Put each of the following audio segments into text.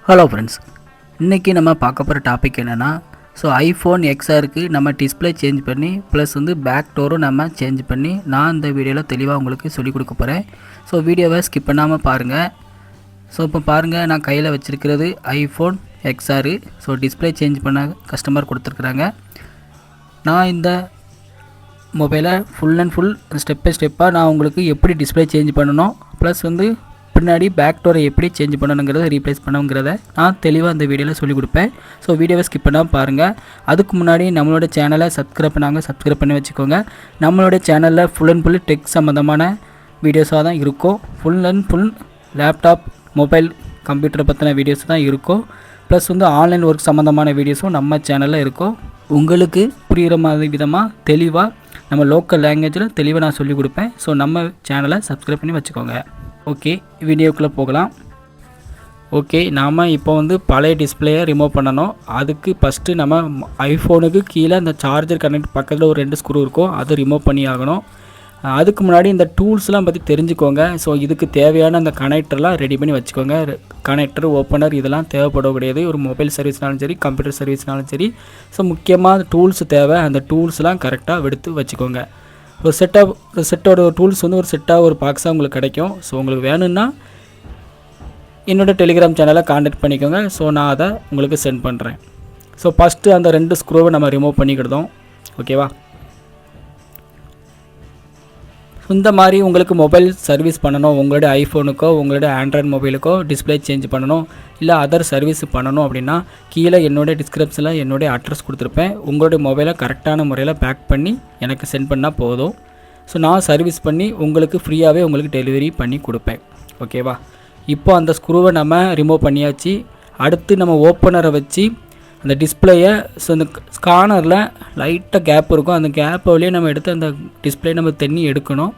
Hello friends, இன்றைக்கி நம்ம பார்க்க போகிற டாபிக் என்னென்னா, ஐஃபோன் எக்ஸ்ஆருக்கு நம்ம டிஸ்பிளே சேஞ்ச் பண்ணி ப்ளஸ் பேக் டோரும் நம்ம சேஞ்ச் பண்ணி நான் இந்த வீடியோவில் தெளிவாக உங்களுக்கு சொல்லிக் கொடுக்க போகிறேன். வீடியோவை ஸ்கிப் பண்ணாமல் பாருங்கள். இப்போ பாருங்கள், நான் கையில் வச்சுருக்கிறது ஐஃபோன் எக்ஸ்ஆரு. டிஸ்பிளே சேஞ்ச் பண்ண கஸ்டமர் கொடுத்துருக்குறாங்க. நான் இந்த மொபைலை full and full step by ஸ்டெப்பாக நான் உங்களுக்கு எப்படி டிஸ்பிளே சேஞ்ச் பண்ணணும் ப்ளஸ் பின்னாடி பேக் டோரை எப்படி சேஞ்ச் பண்ணணுங்கிறத ரீப்ளேஸ் பண்ணுங்கிறத நான் தெளிவாக இந்த வீடியோவில் சொல்லிக் கொடுப்பேன். வீடியோவை ஸ்கிப் பண்ணாமல் பாருங்கள். அதுக்கு முன்னாடி நம்மளோட சேனலை சப்ஸ்கிரைப் பண்ணி வச்சுக்கோங்க. நம்மளோட சேனலில் ஃபுல் அண்ட் ஃபுல் டெக் சம்மந்தமான வீடியோஸாக தான் இருக்கும். Full and full laptop, mobile, கம்ப்யூட்டரை பற்றின வீடியோஸ் தான் இருக்கும். ப்ளஸ் ஆன்லைன் ஒர்க் சம்மந்தமான வீடியோஸும் நம்ம சேனலில் இருக்கும். உங்களுக்கு புரிகிற மாதிரி விதமாக தெளிவாக நம்ம லோக்கல் லாங்குவேஜில் தெளிவாக நான் சொல்லிக் கொடுப்பேன். நம்ம சேனலை சப்ஸ்கிரைப் பண்ணி வச்சுக்கோங்க. ஓகே, வீடியோக்குள்ளே போகலாம். ஓகே, நாம் இப்போ பழைய டிஸ்பிளேயை ரிமூவ் பண்ணணும். அதுக்கு ஃபஸ்ட்டு நம்ம ஐஃபோனுக்கு கீழே அந்த சார்ஜர் கனெக்ட் பக்கத்தில் ஒரு 2 ஸ்க்ரூ இருக்கும், அதை ரிமூவ் பண்ணி ஆகணும். அதுக்கு முன்னாடி இந்த டூல்ஸ்லாம் பற்றி தெரிஞ்சுக்கோங்க. இதுக்கு தேவையான அந்த கனெக்டர்லாம் ரெடி பண்ணி வச்சுக்கோங்க. கனெக்டர், ஓப்பனர் இதெல்லாம் தேவைப்படக்கூடியது. ஒரு மொபைல் சர்வீஸ்னாலும் சரி, கம்ப்யூட்டர் சர்வீஸ்னாலும் சரி. முக்கியமாக டூல்ஸ் தேவை. அந்த டூல்ஸ்லாம் கரெக்டாக எடுத்து வச்சுக்கோங்க. ஒரு செட்டோட டூல்ஸ் ஒரு செட்டாக ஒரு பாக்ஸாக உங்களுக்கு கிடைக்கும். உங்களுக்கு வேணும்னா என்னோடய டெலிகிராம் சேனலை கான்டாக்ட் பண்ணிக்கோங்க. நான் அதை உங்களுக்கு சென்ட் பண்ணுறேன். ஃபஸ்ட்டு அந்த 2 ஸ்க்ரூவை நம்ம ரிமூவ் பண்ணிக்கிடுதோம். ஓகேவா? இந்த மாதிரி உங்களுக்கு மொபைல் சர்வீஸ் பண்ணணும், உங்களுடைய ஐஃபோனுக்கோ உங்களுடைய ஆண்ட்ராய்டு மொபைலுக்கோ டிஸ்பிளே சேஞ்ச் பண்ணணும், இல்லை அதர் சர்வீஸ் பண்ணணும் அப்படின்னா கீழே என்னுடைய டிஸ்கிரிப்ஷனில் என்னுடைய அட்ரஸ் கொடுத்துருப்பேன். உங்களுடைய மொபைலை கரெக்டான முறையில் பேக் பண்ணி எனக்கு சென்ட் பண்ணால் போதும். நான் சர்வீஸ் பண்ணி உங்களுக்கு ஃப்ரீயாகவே உங்களுக்கு டெலிவரி பண்ணி கொடுப்பேன். ஓகேவா? இப்போ அந்த ஸ்க்ரூவை நம்ம ரிமூவ் பண்ணியாச்சு. அடுத்து நம்ம ஓப்பனரை வச்சு அந்த டிஸ்பிளேயை அந்த ஸ்கானரில் லைட்டாக கேப் இருக்கும், அந்த கேப் வழியே நம்ம எடுத்து அந்த டிஸ்பிளே நம்ம தண்ணி எடுக்கணும்.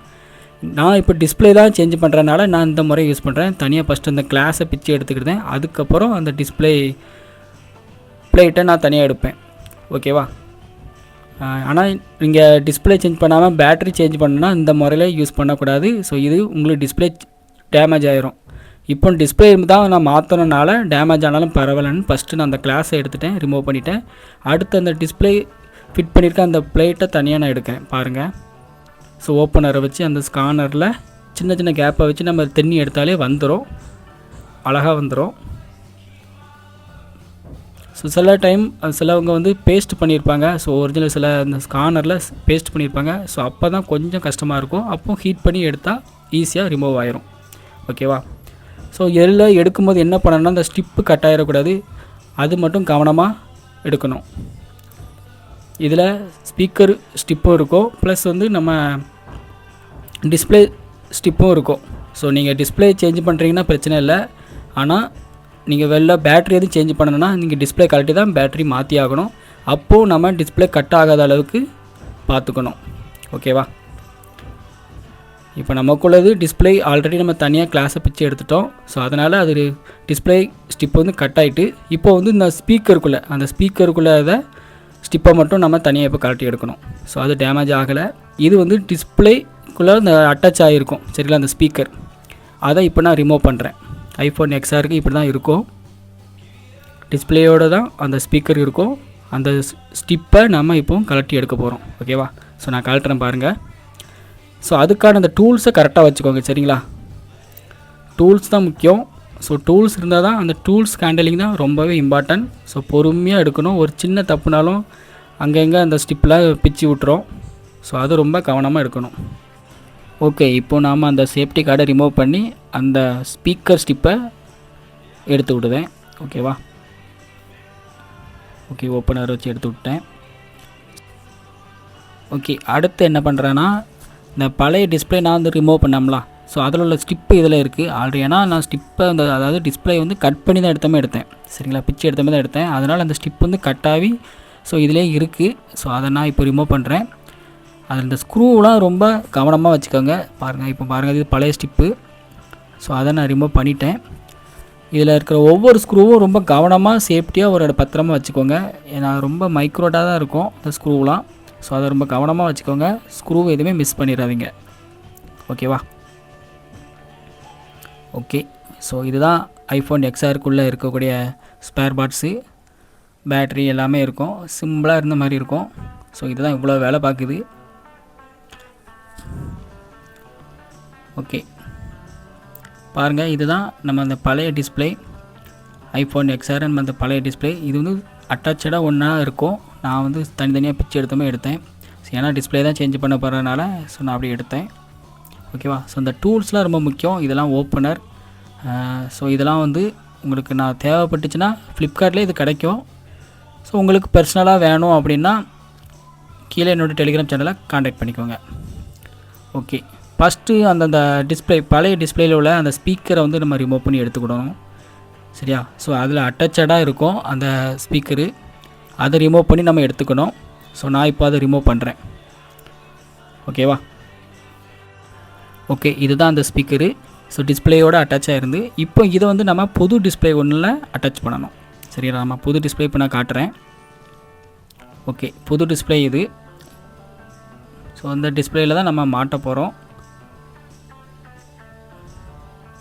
நான் இப்போ டிஸ்பிளே தான் சேஞ்ச் பண்ணுறதுனால நான் இந்த முறை யூஸ் பண்ணுறேன். தனியாக ஃபஸ்ட்டு அந்த கிளாஸை பிச்சு எடுத்துக்கிட்டேன். அதுக்கப்புறம் அந்த டிஸ்பிளே பிளேட்டை நான் தனியாக எடுப்பேன். ஓகேவா? ஆனால் நீங்கள் டிஸ்பிளே சேஞ்ச் பண்ணாமல் பேட்டரி சேஞ்ச் பண்ணணுன்னா இந்த முறையில் யூஸ் பண்ணக்கூடாது. இது உங்களுக்கு டிஸ்பிளே டேமேஜ் ஆகிரும். இப்போ டிஸ்பிளே தான் நான் மாற்றணுனால டேமேஜ் ஆனாலும் பரவாயில்லன்னு ஃபஸ்ட்டு நான் அந்த கிளாஸை எடுத்துட்டேன், ரிமூவ் பண்ணிட்டேன். அடுத்து அந்த டிஸ்பிளே ஃபிட் பண்ணியிருக்க அந்த பிளேட்டை தனியாக நான் எடுக்கிறேன். பாருங்கள். ஓப்பனரை வச்சு அந்த ஸ்கானரில் சின்ன சின்ன கேப்பை வச்சு நம்ம தண்ணி எடுத்தாலே வந்துடும், அழகாக வந்துடும். சில டைம் சிலவங்க பேஸ்ட் பண்ணியிருப்பாங்க. ஒரிஜினல் சில அந்த ஸ்கானரில் பேஸ்ட் பண்ணியிருப்பாங்க. அப்போ தான் கொஞ்சம் கஷ்டமாக இருக்கும். அப்போ ஹீட் பண்ணி எடுத்தால் ஈஸியாக ரிமூவ் ஆயிரும். ஓகேவா? எல்லாம் எடுக்கும்போது என்ன பண்ணணும்னா அந்த ஸ்டிப்பு கட் ஆகிடக்கூடாது, அது மட்டும் கவனமாக எடுக்கணும். இதில் ஸ்பீக்கர் ஸ்டிப்பும் இருக்கும், ப்ளஸ் நம்ம டிஸ்பிளே ஸ்டிப்பும் இருக்கும். நீங்கள் டிஸ்பிளே சேஞ்ச் பண்ணுறீங்கன்னா பிரச்சனை இல்லை. ஆனால் நீங்கள் பேட்ரி எதுவும் சேஞ்ச் பண்ணணுன்னா நீங்கள் டிஸ்பிளே கழட்டி தான் பேட்ரி மாற்றி ஆகணும். அப்போது நம்ம டிஸ்பிளே கட் ஆகாத அளவுக்கு பார்த்துக்கணும். ஓகேவா? இப்போ நமக்குள்ளது டிஸ்பிளே ஆல்ரெடி நம்ம தனியாக கிளாஸை பிச்சு எடுத்துட்டோம். அதனால் அது டிஸ்பிளே ஸ்டிப்பு கட் ஆகிட்டு இப்போ இந்த ஸ்பீக்கருக்குள்ளே அந்த ஸ்பீக்கருக்குள்ளே ஸ்டிப்பை மட்டும் நம்ம தனியாக இப்போ கழட்டி எடுக்கணும். அது டேமேஜ் ஆகலை. இது டிஸ்பிளேக்குள்ளே இந்த அட்டாச் ஆகிருக்கும். சரிங்களா? அந்த ஸ்பீக்கர் அதை இப்போ நான் ரிமூவ் பண்ணுறேன். ஐஃபோன் எக்ஸ்ஆருக்கு இப்படி தான் இருக்கும். டிஸ்பிளேயோடு தான் அந்த ஸ்பீக்கர் இருக்கும். அந்த ஸ்டிப்பை நம்ம இப்போ கழட்டி எடுக்க போகிறோம். ஓகேவா? நான் கழட்டுறேன் பாருங்கள். அதுக்கான அந்த டூல்ஸை கரெக்டாக வச்சுக்கோங்க. சரிங்களா? டூல்ஸ் தான் முக்கியம். டூல்ஸ் இருந்தால் தான் அந்த டூல்ஸ் ஹேண்டலிங் தான் ரொம்பவே இம்பார்ட்டன்ட். பொறுமையாக எடுக்கணும். ஒரு சின்ன தப்புனாலும் அங்கங்கே அந்த ஸ்டிப்பில் பிச்சு விட்டுரும். அது ரொம்ப கவனமாக எடுக்கணும். ஓகே, இப்போ நாம் அந்த சேஃப்டி கார்டை ரிமூவ் பண்ணி அந்த ஸ்பீக்கர் ஸ்டிப்பை எடுத்து விடுவேன். ஓகேவா? ஓகே, ஓப்பனர் வச்சு எடுத்து விட்டேன். ஓகே, அடுத்து என்ன பண்ணுறேன்னா இந்த பழைய டிஸ்பிளே நான் ரிமூவ் பண்ணோம்லாம். அதில் உள்ள ஸ்டிப்பு இதில் இருக்குது ஆல்ரெடி. ஏன்னா நான் ஸ்டிப்பை அதாவது டிஸ்பிளே கட் பண்ணி தான் எடுத்தேன். சரிங்களா? பிச்சு எடுத்தமே தான் எடுத்தேன். அதனால் அந்த ஸ்டிப் கட் ஆகி இதிலே இருக்குது. அதை நான் இப்போ ரிமூவ் பண்ணுறேன். அதில் இந்த ஸ்க்ரூலாம் ரொம்ப கவனமாக வச்சுக்கோங்க. பாருங்கள், இப்போ பாருங்கள், இது பழைய ஸ்டிப்பு. அதை நான் ரிமூவ் பண்ணிட்டேன். இதில் இருக்கிற ஒவ்வொரு ஸ்க்ரூவும் ரொம்ப கவனமாக சேஃப்டியாக ஒரு பத்திரமா வச்சுக்கோங்க. ஏன்னா ரொம்ப மைக்ரோட்டாக தான் இருக்கும் இந்த ஸ்க்ரூலாம். அதை ரொம்ப கவனமாக வச்சுக்கோங்க. ஸ்க்ரூ எதுவுமே மிஸ் பண்ணிடாதீங்க. ஓகேவா? ஓகே, இதுதான் ஐஃபோன் எக்ஸ்ஆருக்குள்ளே இருக்கக்கூடிய ஸ்பேர் பார்ட்ஸு, பேட்ரி எல்லாமே இருக்கும். சிம்பிளாக இருந்த மாதிரி இருக்கும். ஸோ இதுதான் இவ்வளோ வேலை பார்க்குது. ஓகே பாருங்கள், இதுதான் நம்ம அந்த பழைய டிஸ்பிளே, ஐஃபோன் எக்ஸ்ஆர் நம்ம அந்த பழைய டிஸ்பிளே. இது வந்து அட்டாச்சாக ஒன்றா இருக்கும். நான் வந்து தனித்தனியாக பிக்சர் எடுத்தேன். ஸோ ஏன்னா டிஸ்பிளே தான் சேஞ்ச் பண்ண போகிறதுனால ஸோ நான் அப்படி எடுத்தேன். ஓகேவா. ஸோ இந்த டூல்ஸ்லாம் ரொம்ப முக்கியம். இதெல்லாம் ஓப்பனர். ஸோ இதெல்லாம் வந்து உங்களுக்கு நான் தேவைப்பட்டுச்சுன்னா ஃப்ளிப்கார்ட்லேயே இது கிடைக்கும். ஸோ உங்களுக்கு பர்சனலாக வேணும் அப்படின்னா கீழே என்னோடய டெலிகிராம் சேனலை காண்டாக்ட் பண்ணிக்கோங்க. ஓகே, ஃபஸ்ட்டு அந்தந்த டிஸ்பிளே, பழைய டிஸ்பிளேயில் உள்ள அந்த ஸ்பீக்கரை வந்து நம்ம ரிமூவ் பண்ணி எடுத்துக்கிடணும். சரியா. ஸோ அதில் அட்டாச்சாக இருக்கும் அந்த ஸ்பீக்கரு, அதை ரிமூவ் பண்ணி நம்ம எடுத்துக்கணும். ஸோ நான் இப்போ அதை ரிமூவ் பண்ணுறேன். ஓகேவா. ஓகே, இதுதான் அந்த ஸ்பீக்கரு. ஸோ டிஸ்பிளேயோடு அட்டாச்சாக இருந்து இப்போ இதை வந்து நம்ம புது டிஸ்பிளே ஒன்றில் அட்டாச் பண்ணணும். சரியா, நம்ம புது டிஸ்பிளே இப்போ நான் காட்டுறேன். ஓகே, புது டிஸ்பிளே இது. ஸோ அந்த டிஸ்பிளேயில் தான் நம்ம மாட்ட போகிறோம்.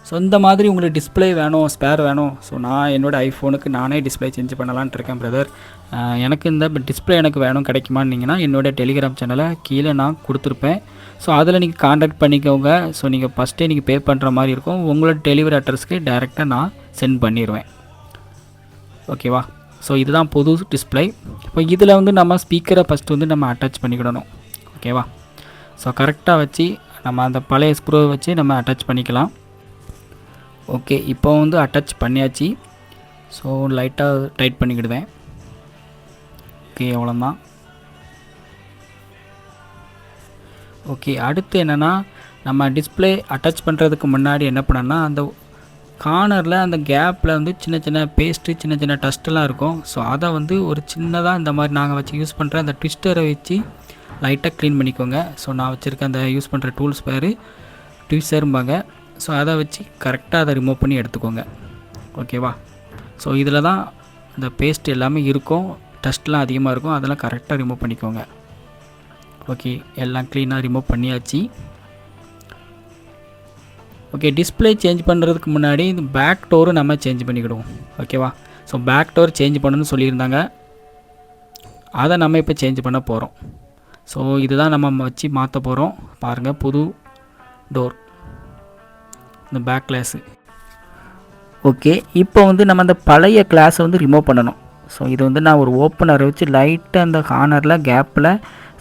ஸோ இந்த மாதிரி உங்களுக்கு டிஸ்பிளே வேணும், ஸ்பேர் வேணும். ஸோ நான் என்னோடய ஐஃபோனுக்கு நானே டிஸ்பிளே சேஞ்ச் பண்ணலான்ட்டு இருக்கேன் பிரதர். எனக்கு இந்த டிஸ்பிளே எனக்கு வேணும், கிடைக்குமான்னிங்கன்னா என்னோடய டெலிகிராம் சேனலை கீழே நான் கொடுத்துருப்பேன். ஸோ அதில் நீங்கள் காண்டாக்ட் பண்ணிக்கோங்க. ஸோ நீங்கள் ஃபஸ்ட்டே நீங்கள் பே பண்ணுற மாதிரி இருக்கும். உங்களோட டெலிவரி அட்ரஸ்க்கு டைரெக்டாக நான் சென்ட் பண்ணிடுவேன். ஓகேவா. ஸோ இதுதான் புது டிஸ்பிளே. இப்போ இதில் வந்து நம்ம ஸ்பீக்கரை ஃபஸ்ட்டு வந்து நம்ம அட்டாச் பண்ணிக்கிடணும். ஓகேவா. ஸோ கரெக்டாக வச்சு நம்ம அந்த பழைய ஸ்க்ரூவை வச்சு நம்ம அட்டாச் பண்ணிக்கலாம். ஓகே, இப்போ வந்து அட்டாச் பண்ணியாச்சு. ஸோ லைட்டாக டைட் பண்ணிக்கிடுவேன். ஓகே, அவ்வளோதான். ஓகே, அடுத்து என்னென்னா நம்ம டிஸ்பிளே அட்டாச் பண்ணுறதுக்கு முன்னாடி என்ன பண்ணோன்னா அந்த கார்னரில் அந்த கேப்பில் வந்து சின்ன சின்ன பேஸ்ட்டு, சின்ன சின்ன டஸ்ட்டெல்லாம் இருக்கும். ஸோ அதை வந்து ஒரு சின்னதாக இந்த மாதிரி நாங்கள் வச்சு யூஸ் பண்ணுற அந்த ட்விஸ்டரை வச்சு லைட்டாக க்ளீன் பண்ணிக்கோங்க. ஸோ நான் வச்சுருக்க அந்த யூஸ் பண்ணுற டூல்ஸ் பேர் ட்விஸ்டரும்பாங்க. ஸோ அதை வச்சு கரெக்டாக அதை ரிமூவ் பண்ணி எடுத்துக்கோங்க. ஓகேவா. ஸோ இதில் தான் இந்த பேஸ்ட் எல்லாமே இருக்கும், டஸ்ட்லாம் அதிகமாக இருக்கும், அதெல்லாம் கரெக்டாக ரிமூவ் பண்ணிக்கோங்க. ஓகே, எல்லாம் க்ளீனாக ரிமூவ் பண்ணியாச்சு. ஓகே, டிஸ்பிளே சேஞ்ச் பண்ணுறதுக்கு முன்னாடி இந்த பேக் டோரும் நம்ம சேஞ்ச் பண்ணிக்கிடுவோம். ஓகேவா. ஸோ பேக் டோர் சேஞ்ச் பண்ணணும்னு சொல்லியிருந்தாங்க, அதை நம்ம இப்போ சேஞ்ச் பண்ண போகிறோம். ஸோ இதுதான் நம்ம வச்சு மாற்ற போகிறோம். பாருங்கள், புது டோர், இந்த பேக் கிளாஸு. ஓகே, இப்போ வந்து நம்ம அந்த பழைய கிளாஸை வந்து ரிமூவ் பண்ணணும். ஸோ இது வந்து நான் ஒரு ஓப்பனரை வச்சு லைட்டாக அந்த கார்னரில் கேப்பில்,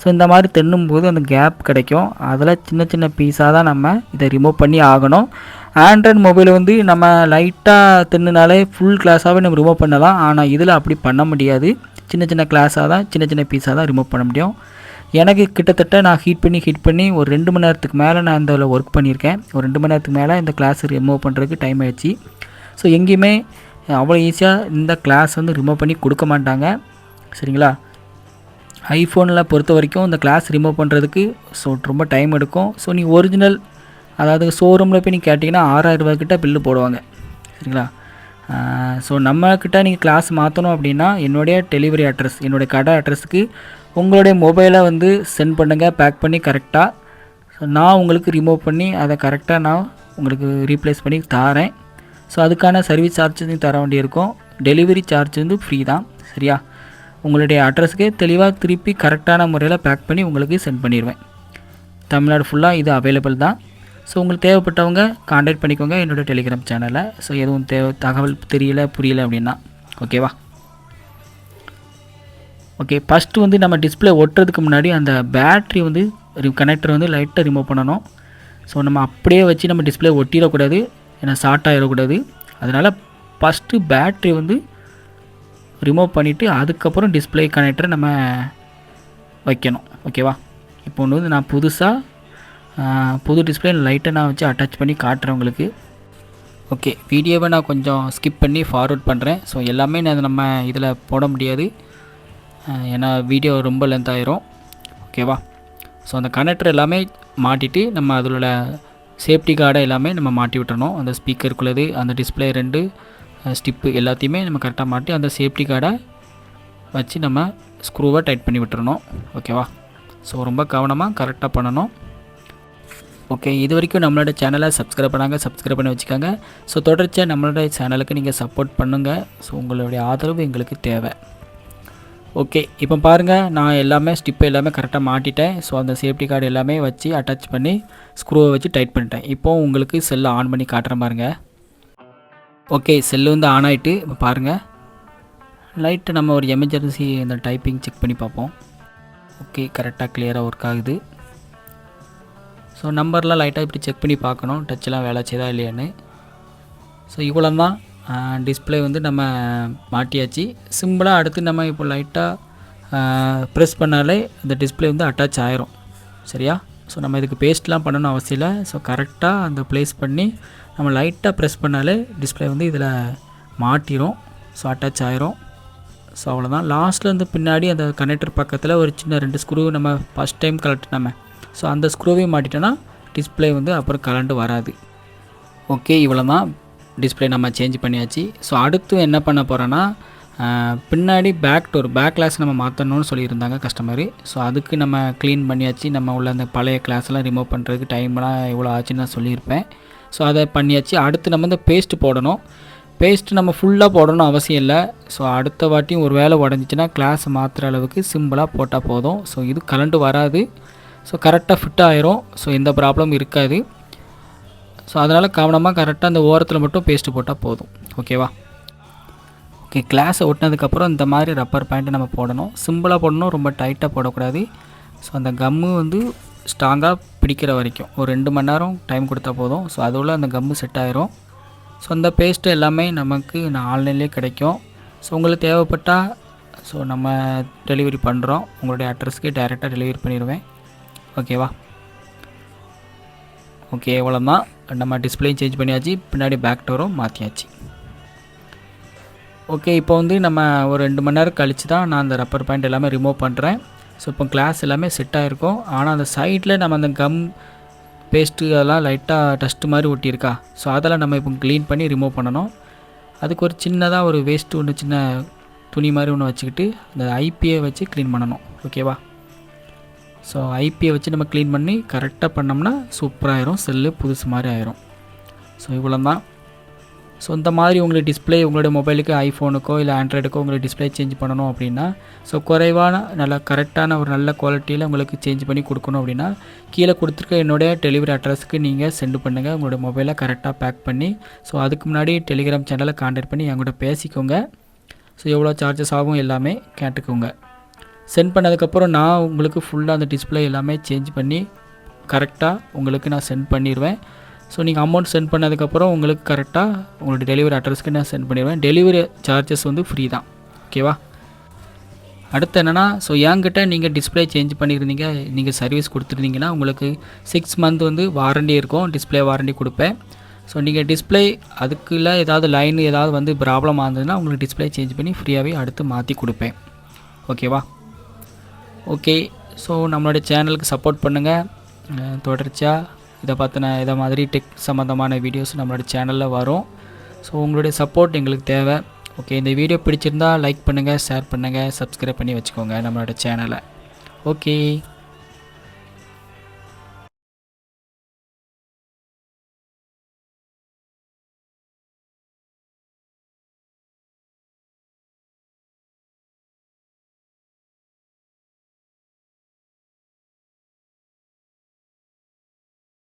ஸோ இந்த மாதிரி தென்னும்போது அந்த கேப் கிடைக்கும், அதில் சின்ன சின்ன பீஸாக தான் நம்ம இதை ரிமூவ் பண்ணி ஆகணும். ஆண்ட்ராய்டு மொபைல் வந்து நம்ம லைட்டாக தென்னுனாலே ஃபுல் கிளாஸாகவே நம்ம ரிமூவ் பண்ணலாம். ஆனால் இதில் அப்படி பண்ண முடியாது. சின்ன சின்ன கிளாஸாக தான், சின்ன சின்ன பீஸாக தான் ரிமூவ் பண்ண முடியும். எனக்கு கிட்டத்தட்ட நான் ஹீட் பண்ணி ஒரு 2 மணி நேரத்துக்கு மேலே நான் இந்த ஒர்க் பண்ணியிருக்கேன். ஒரு 2 மணி நேரத்துக்கு மேலே இந்த கிளாஸ் ரிமூவ் பண்ணுறதுக்கு டைம் ஆகிடுச்சு. ஸோ எங்கேயுமே அவ்வளோ ஈஸியாக இந்த கிளாஸ் வந்து ரிமூவ் பண்ணி கொடுக்க மாட்டாங்க. சரிங்களா. ஐஃபோனில் பொறுத்த வரைக்கும் இந்த கிளாஸ் ரிமூவ் பண்ணுறதுக்கு ஸோ ரொம்ப டைம் எடுக்கும். ஸோ நீ ஒரிஜினல், அதாவது ஷோரூமில் போய் நீங்கள் கேட்டிங்கன்னா 6000 ரூபா கிட்ட பில்லு போடுவாங்க. சரிங்களா. ஸோ நம்மக்கிட்ட நீங்கள் கிளாஸ் மாற்றணும் அப்படின்னா என்னுடைய டெலிவரி அட்ரஸ், என்னுடைய கடை அட்ரஸுக்கு உங்களுடைய மொபைலை வந்து சென்ட் பண்ணுங்கள், பேக் பண்ணி கரெக்டாக. ஸோ நான் உங்களுக்கு ரிமூவ் பண்ணி அதை கரெக்டாக நான் உங்களுக்கு ரீப்ளேஸ் பண்ணி தரேன். ஸோ அதுக்கான சர்வீஸ் சார்ஜஸையும் தர வேண்டியிருக்கும். டெலிவரி சார்ஜ் வந்து ஃப்ரீ தான். சரியா. உங்களுடைய அட்ரஸுக்கு தெளிவாக திருப்பி கரெக்டான முறையில் பேக் பண்ணி உங்களுக்கு சென்ட் பண்ணிடுவேன். தமிழ்நாடு ஃபுல்லாக இது அவைலபிள் தான். ஸோ உங்களுக்கு தேவைப்பட்டவங்க காண்டாக்ட் பண்ணிக்கோங்க என்னோடய டெலிகிராம் சேனலில். ஸோ எதுவும் தகவல் புரியல அப்படின்னா. ஓகேவா. ஓகே, ஃபஸ்ட்டு வந்து நம்ம டிஸ்பிளே ஒட்டுறதுக்கு முன்னாடி அந்த பேட்ரி வந்து கனெக்டர் வந்து லைட்டாக ரிமூவ் பண்ணணும். ஸோ நம்ம அப்படியே வச்சு நம்ம டிஸ்பிளே ஒட்டிடக்கூடாது, ஏன்னா ஷார்ட் ஆகிடக்கூடாது. அதனால் ஃபஸ்ட்டு பேட்ரி வந்து ரிமூவ் பண்ணிவிட்டு அதுக்கப்புறம் டிஸ்பிளே கனெக்டரை நம்ம வைக்கணும். ஓகேவா. இப்போ ஒன்று வந்து நான் புது டிஸ்பிளே லைட்டாக நான் வச்சு அட்டாச் பண்ணி காட்டுறேன் உங்களுக்கு. ஓகே, வீடியோவை நான் கொஞ்சம் ஸ்கிப் பண்ணி ஃபார்வர்ட் பண்ணுறேன். ஸோ எல்லாமே நான் நம்ம இதில் போட முடியாது, ஏன்னா வீடியோ ரொம்ப லென்த் ஆயிரும். ஓகேவா. ஸோ அந்த கனெக்டர் எல்லாமே மாட்டிட்டு நம்ம அதில் சேஃப்டி கார்டை எல்லாமே நம்ம மாட்டி விட்டுறணும். அந்த ஸ்பீக்கருக்குள்ளது, அந்த டிஸ்பிளே 2 ஸ்டிப்பு எல்லாத்தையுமே நம்ம கரெக்டாக மாட்டி அந்த சேஃப்டி கார்டை வச்சு நம்ம ஸ்க்ரூவை டைட் பண்ணி விட்டுறணும். ஓகேவா. ஸோ ரொம்ப கவனமாக கரெக்டாக பண்ணணும். ஓகே, இது வரைக்கும் நம்மளோட சேனலை சப்ஸ்கிரைப் பண்ணி வச்சுக்கோங்க. ஸோ தொடர்ச்சியாக நம்மளோட சேனலுக்கு நீங்கள் சப்போர்ட் பண்ணுங்கள். ஸோ உங்களுடைய ஆதரவு எங்களுக்கு தேவை. ஓகே, இப்போ பாருங்கள், நான் எல்லாமே ஸ்டிப்பு எல்லாமே கரெக்டாக மாட்டிட்டேன். ஸோ அந்த சேஃப்டி கார்டு எல்லாமே வச்சு அட்டாச் பண்ணி ஸ்க்ரூவை வச்சு டைட் பண்ணிட்டேன். இப்போது உங்களுக்கு செல்லை ஆன் பண்ணி காட்டுறேன் பாருங்கள். ஓகே, செல்லு வந்து ஆன் ஆகிட்டு இப்போ பாருங்கள். லைட்டு நம்ம ஒரு எமர்ஜென்சி அந்த டைப்பிங் செக் பண்ணி பார்ப்போம். ஓகே, கரெக்டாக கிளியராக ஒர்க் ஆகுது. ஸோ நம்பர்லாம் லைட்டாக இப்படி செக் பண்ணி பார்க்கணும், டச்செலாம் வேலை செய்தா இல்லையான்னு. ஸோ இவ்வளோ தான் டிஸ்பிளே வந்து நம்ம மாட்டியாச்சு. சிம்பிளாக அடுத்து நம்ம இப்போ லைட்டாக ப்ரெஸ் பண்ணாலே இந்த டிஸ்பிளே வந்து அட்டாச் ஆயிரும். சரியா? ஸோ நம்ம இதுக்கு பேஸ்ட்லாம் பண்ணணும் அவசியம் இல்லை. ஸோ கரெக்டாக அந்த ப்ளேஸ் பண்ணி நம்ம லைட்டாக ப்ரெஸ் பண்ணாலே டிஸ்பிளே வந்து இதில் மாட்டிடும். ஸோ அட்டாச் ஆயிரும். ஸோ அவ்வளோதான். லாஸ்ட்டில் வந்து பின்னாடி அந்த கனெக்டர் பக்கத்தில் ஒரு சின்ன 2 ஸ்க்ரூ நம்ம ஃபஸ்ட் டைம் கலட்டினோமே, ஸோ அந்த ஸ்க்ரூவையும் மாட்டிட்டோன்னா டிஸ்பிளே வந்து அப்புறம் கலண்டு வராது. ஓகே, இவ்வளோ தான். டிஸ்பிளே நம்ம சேஞ்ச் பண்ணியாச்சு. ஸோ அடுத்து என்ன பண்ண போகிறோன்னா, பின்னாடி பேக் கிளாஸ் நம்ம மாற்றணும்னு சொல்லியிருந்தாங்க கஸ்டமரு. ஸோ அதுக்கு நம்ம க்ளீன் பண்ணியாச்சு. நம்ம உள்ள அந்த பழைய கிளாஸ்லாம் ரிமூவ் பண்ணுறதுக்கு டைம்லாம் எவ்வளோ ஆச்சுன்னு நான் சொல்லியிருப்பேன். ஸோ அதை பண்ணியாச்சு. அடுத்து நம்ம இந்த பேஸ்ட்டு போடணும். பேஸ்ட்டு நம்ம ஃபுல்லாக போடணும் அவசியம் இல்லை. ஸோ அடுத்த வாட்டியும் ஒரு வேளை உடஞ்சிச்சின்னா கிளாஸ் மாற்றுற அளவுக்கு சிம்பிளாக போட்டால் போதும். ஸோ இது கலண்டு வராது. ஸோ கரெக்டாக ஃபிட் ஆயிரும். ஸோ எந்த ப்ராப்ளமும் இருக்காது. ஸோ அதனால் கவனமாக கரெக்டாக அந்த ஓரத்தில் மட்டும் பேஸ்ட்டு போட்டால் போதும். ஓகேவா? ஓகே, கிளாஸை ஒட்டினதுக்கப்புறம் இந்த மாதிரி ரப்பர் பேண்ட்டு நம்ம போடணும். சிம்பிளாக போடணும், ரொம்ப டைட்டாக போடக்கூடாது. ஸோ அந்த கம்மு வந்து ஸ்ட்ராங்காக பிடிக்கிற வரைக்கும் ஒரு 2 மணி நேரம் டைம் கொடுத்தா போதும். ஸோ அதுக்குள்ள அந்த கம்மு செட் ஆயிரும். ஸோ அந்த பேஸ்ட்டு எல்லாமே நமக்கு ஆன்லைன்லேயே கிடைக்கும். ஸோ உங்களுக்கு தேவைப்பட்டால் ஸோ நம்ம டெலிவரி பண்ணுறோம். உங்களுடைய அட்ரஸ்க்கு டைரெக்டாக டெலிவரி பண்ணிடுவேன். ஓகேவா? ஓகே, இவ்வளோதான். நம்ம டிஸ்பிளேயும் சேஞ்ச் பண்ணியாச்சு, பின்னாடி பேக் டோரும் மாற்றியாச்சு. ஓகே, இப்போ வந்து நம்ம ஒரு 2 மணி நேரம் கழித்து தான் நான் அந்த ரப்பர் பாயிண்ட் எல்லாமே ரிமூவ் பண்ணுறேன். ஸோ இப்போ கிளாஸ் எல்லாமே செட் ஆகிருக்கும். ஆனால் அந்த சைடில் நம்ம அந்த கம் பேஸ்ட்டு அதெல்லாம் லைட்டாக டஸ்ட்டு மாதிரி ஒட்டியிருக்கா. ஸோ அதெல்லாம் நம்ம இப்போ க்ளீன் பண்ணி ரிமூவ் பண்ணணும். அதுக்கு ஒரு சின்னதாக ஒரு வேஸ்ட்டு ஒன்று, சின்ன துணி மாதிரி ஒன்று வச்சுக்கிட்டு அந்த ஐபியை வச்சு க்ளீன் பண்ணணும். ஓகேவா? ஸோ ஐபியை வச்சு நம்ம க்ளீன் பண்ணி கரெக்டாக பண்ணோம்னா சூப்பராகிடும். செல்லு புதுசு மாதிரி ஆயிரும். ஸோ இவ்வளோ தான். ஸோ இந்த மாதிரி உங்களுக்கு டிஸ்பிளே உங்களுடைய மொபைலுக்கு ஐஃபோனுக்கோ இல்லை ஆண்ட்ராய்டுக்கோ உங்களுக்கு டிஸ்பிளே சேஞ்ச் பண்ணணும் அப்படின்னா, ஸோ குறைவான நல்ல கரெக்டான ஒரு நல்ல குவாலிட்டியில் உங்களுக்கு சேஞ்ச் பண்ணி கொடுக்கணும் அப்படின்னா, கீழே கொடுத்துருக்க என்னுடைய டெலிவரி அட்ரஸ்க்கு நீங்கள் சென்ட் பண்ணுங்கள். உங்களுடைய மொபைலை கரெக்டாக பேக் பண்ணி. ஸோ அதுக்கு முன்னாடி டெலிகிராம் சேனலை கான்டாக்ட் பண்ணி என்கிட்ட பேசிக்கோங்க. ஸோ எவ்வளோ சார்ஜஸ் ஆகும் எல்லாமே கேட்டுக்கோங்க. சென்ட் பண்ணதுக்கப்புறம் நான் உங்களுக்கு ஃபுல்லாக அந்த டிஸ்பிளே எல்லாமே சேஞ்ச் பண்ணி கரெக்டாக உங்களுக்கு நான் சென்ட் பண்ணிடுவேன். ஸோ நீங்கள் அமௌண்ட் சென்ட் பண்ணதுக்கப்புறம் உங்களுக்கு கரெக்டாக உங்களுடைய டெலிவரி அட்ரஸ்க்கு நான் சென்ட் பண்ணிடுவேன். டெலிவரி சார்ஜஸ் வந்து ஃப்ரீ தான். ஓகேவா? அடுத்து என்னென்னா, ஸோ என்கிட்ட நீங்கள் டிஸ்பிளே சேஞ்ச் பண்ணியிருந்தீங்க, நீங்கள் சர்வீஸ் கொடுத்துருந்தீங்கன்னா உங்களுக்கு 6 மந்த் வந்து வாரண்டி இருக்கும். டிஸ்பிளே வாரண்டி கொடுப்பேன். ஸோ நீங்கள் டிஸ்பிளே அதுக்குள்ளே ஏதாவது லைன் ஏதாவது வந்து ப்ராப்ளம் ஆகுதுன்னா உங்களுக்கு டிஸ்பிளே சேஞ்ச் பண்ணி ஃப்ரீயாகவே அடுத்து மாற்றி கொடுப்பேன். ஓகேவா? ஓகே, ஸோ நம்மளுடைய சேனலுக்கு சப்போர்ட் பண்ணுங்கள். தொடர்ச்சியாக இதை மாதிரி டெக் சம்மந்தமான வீடியோஸ் நம்மளோட சேனலில் வரும். ஸோ உங்களுடைய சப்போர்ட் எங்களுக்கு தேவை. ஓகே, இந்த வீடியோ பிடிச்சிருந்தால் லைக் பண்ணுங்கள், ஷேர் பண்ணுங்கள், சப்ஸ்கிரைப் பண்ணி வச்சுக்கோங்க நம்மளோட சேனலை. ஓகே.